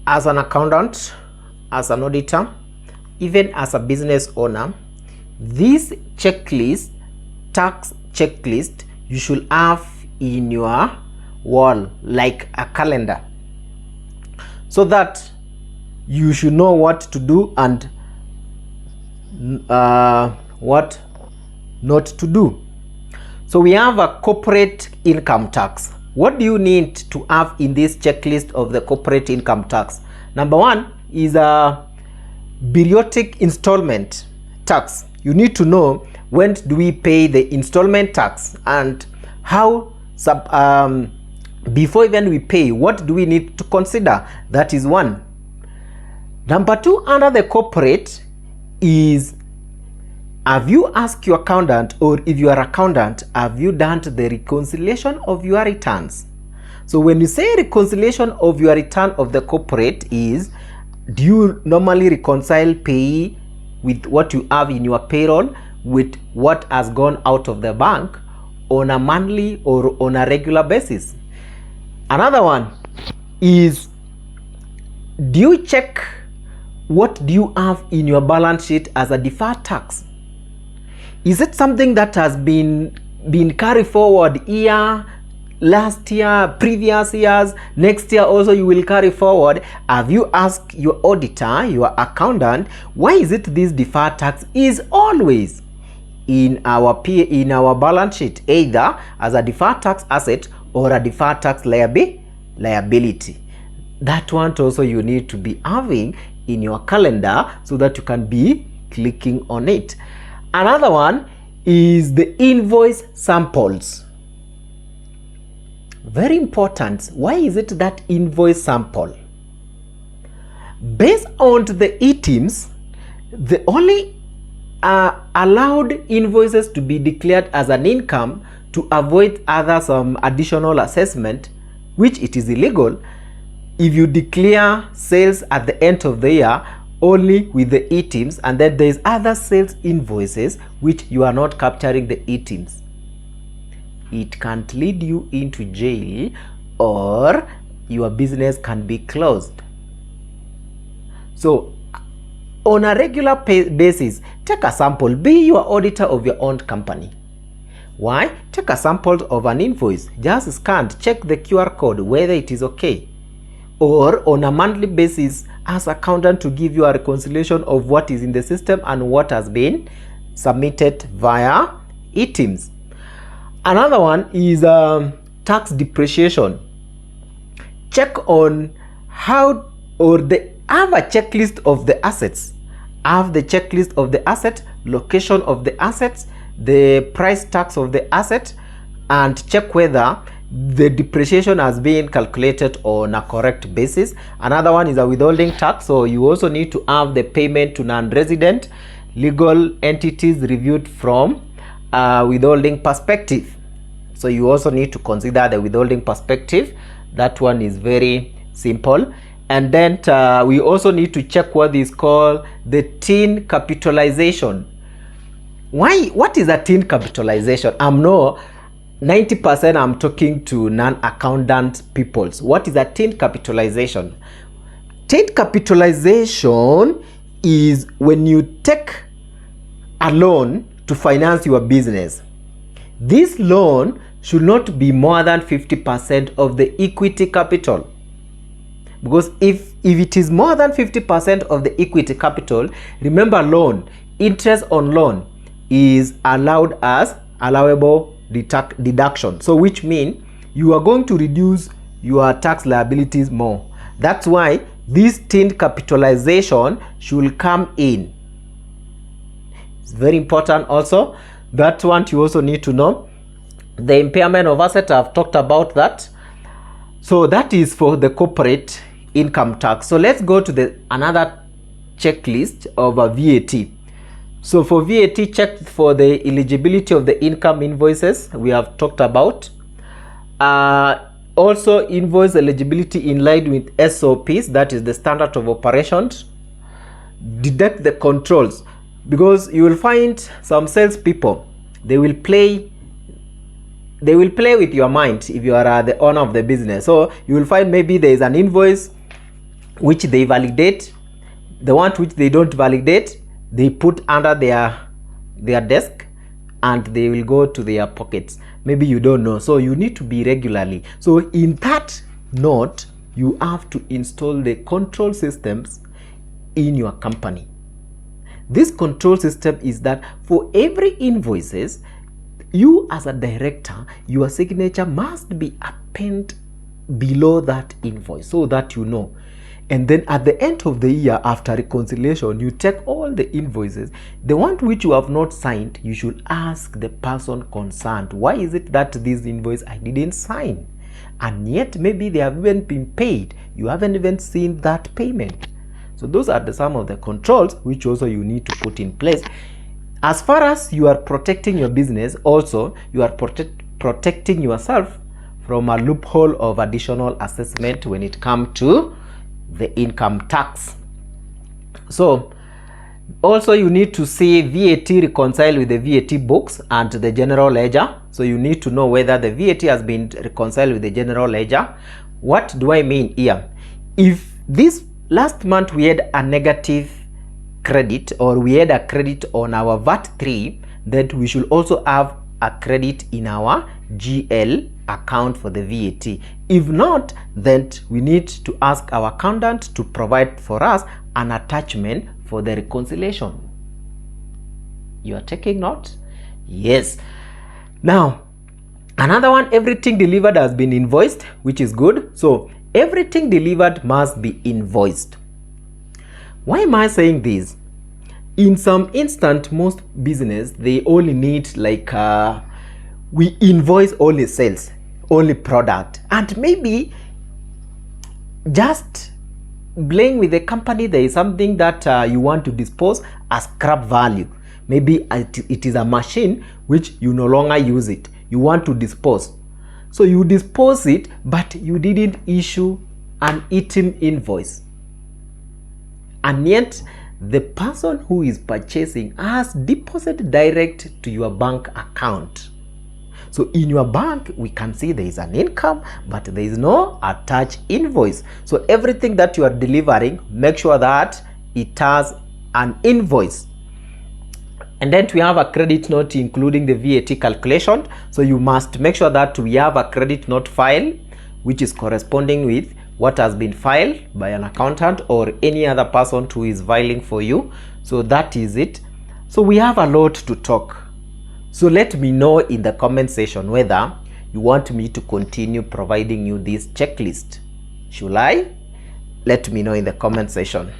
as an accountant, as an auditor, even as a business owner, this checklist, tax checklist, you should have in your wall like a calendar, so that you should know what to do and what not to do. So we have a corporate income tax. What do you need to have in this checklist of the corporate income tax? Number one is a periodic installment tax. You need to know when do we pay the installment tax and how before even we pay, what do we need to consider? That is one. Number two, under the corporate is, have you asked your accountant, or if you are accountant, have you done the reconciliation of your returns? So when you say reconciliation of your return of the corporate is, do you normally reconcile pay with what you have in your payroll with what has gone out of the bank on a monthly or on a regular basis? Another one is, do you check what do you have in your balance sheet as a deferred tax? Is it something that has been carried forward year, last year, previous years, next year also you will carry forward? Have you asked your auditor, your accountant, why is it this deferred tax is always in our balance sheet, either as a deferred tax asset or a deferred tax liability? That one also you need to be having in your calendar so that you can be clicking on it. Another one is the invoice samples. Very important. Why is it that invoice sample? Based on the items, the only allowed invoices to be declared as an income to avoid some additional assessment, which it is illegal if you declare sales at the end of the year only with the items, and then there is other sales invoices which you are not capturing the items. It can lead you into jail, or your business can be closed. So on a regular basis, take a sample. Be your auditor of your own company. Why? Take a sample of an invoice, just scan, check the QR code whether it is okay, or on a monthly basis ask accountant to give you a reconciliation of what is in the system and what has been submitted via items. Another one is tax depreciation. Check on how, or have a checklist of the assets. Have the checklist of the asset, location of the assets, the price tax of the asset, and check whether the depreciation has been calculated on a correct basis. Another one is a withholding tax. So you also need to have the payment to non-resident legal entities reviewed from withholding perspective. So you also need to consider the withholding perspective. That one is very simple. And then we also need to check what is called the tin capitalization. What is a tin capitalization? 90% I'm talking to non-accountant peoples. What is a tin capitalization? Tin capitalization is when you take a loan to finance your business. This loan should not be more than 50% of the equity capital. Because if it is more than 50% of the equity capital, remember, loan, interest on loan is allowed as allowable deduction. So which means you are going to reduce your tax liabilities more. That's why this tin capitalization should come in. It's very important also. That one you also need to know. The impairment of asset, I've talked about that. So that is for the corporate income tax. So let's go to another checklist of a VAT. So for VAT, check for the eligibility of the income invoices we have talked about. Also invoice eligibility in line with SOPs, that is the standard of operations. Deduct the controls, because you will find some salespeople, they will play with your mind if you are the owner of the business. So you will find maybe there is an invoice which they validate. The one which they don't validate, they put under their desk and they will go to their pockets. Maybe you don't know, so you need to be regularly. So in that note, you have to install the control systems in your company. This control system is that for every invoices, you as a director, your signature must be appended below that invoice so that you know. And then at the end of the year, after reconciliation, you take all the invoices. The one which you have not signed, you should ask the person concerned, why is it that this invoice I didn't sign? And yet maybe they have even been paid. You haven't even seen that payment. So those are some of the controls which also you need to put in place. As far as you are protecting your business, also you are protecting yourself from a loophole of additional assessment when it comes to the income tax. So also you need to see VAT reconciled with the VAT books and the general ledger. So you need to know whether the VAT has been reconciled with the general ledger. What do I mean here? If this last month we had a negative credit, or we had a credit on our VAT 3, then we should also have a credit in our GL account for the VAT. If not, then we need to ask our accountant to provide for us an attachment for the reconciliation. You are taking note? Yes. Now, another one, everything delivered has been invoiced, which is good. So everything delivered must be invoiced. Why am I saying this? In some instant, most business, they only need like we invoice only sales, only product, and maybe just blame with the company there is something that you want to dispose as scrap value. Maybe it is a machine which you no longer use it, you want to dispose, so you dispose it, but you didn't issue an item invoice, and yet the person who is purchasing has deposited direct to your bank account. So in your bank, we can see there is an income, but there is no attached invoice. So everything that you are delivering, make sure that it has an invoice. And then we have a credit note including the VAT calculation. So you must make sure that we have a credit note file which is corresponding with what has been filed by an accountant or any other person who is filing for you. So that is it. So we have a lot to talk. So let me know in the comment section whether you want me to continue providing you this checklist. Should I? Let me know in the comment section.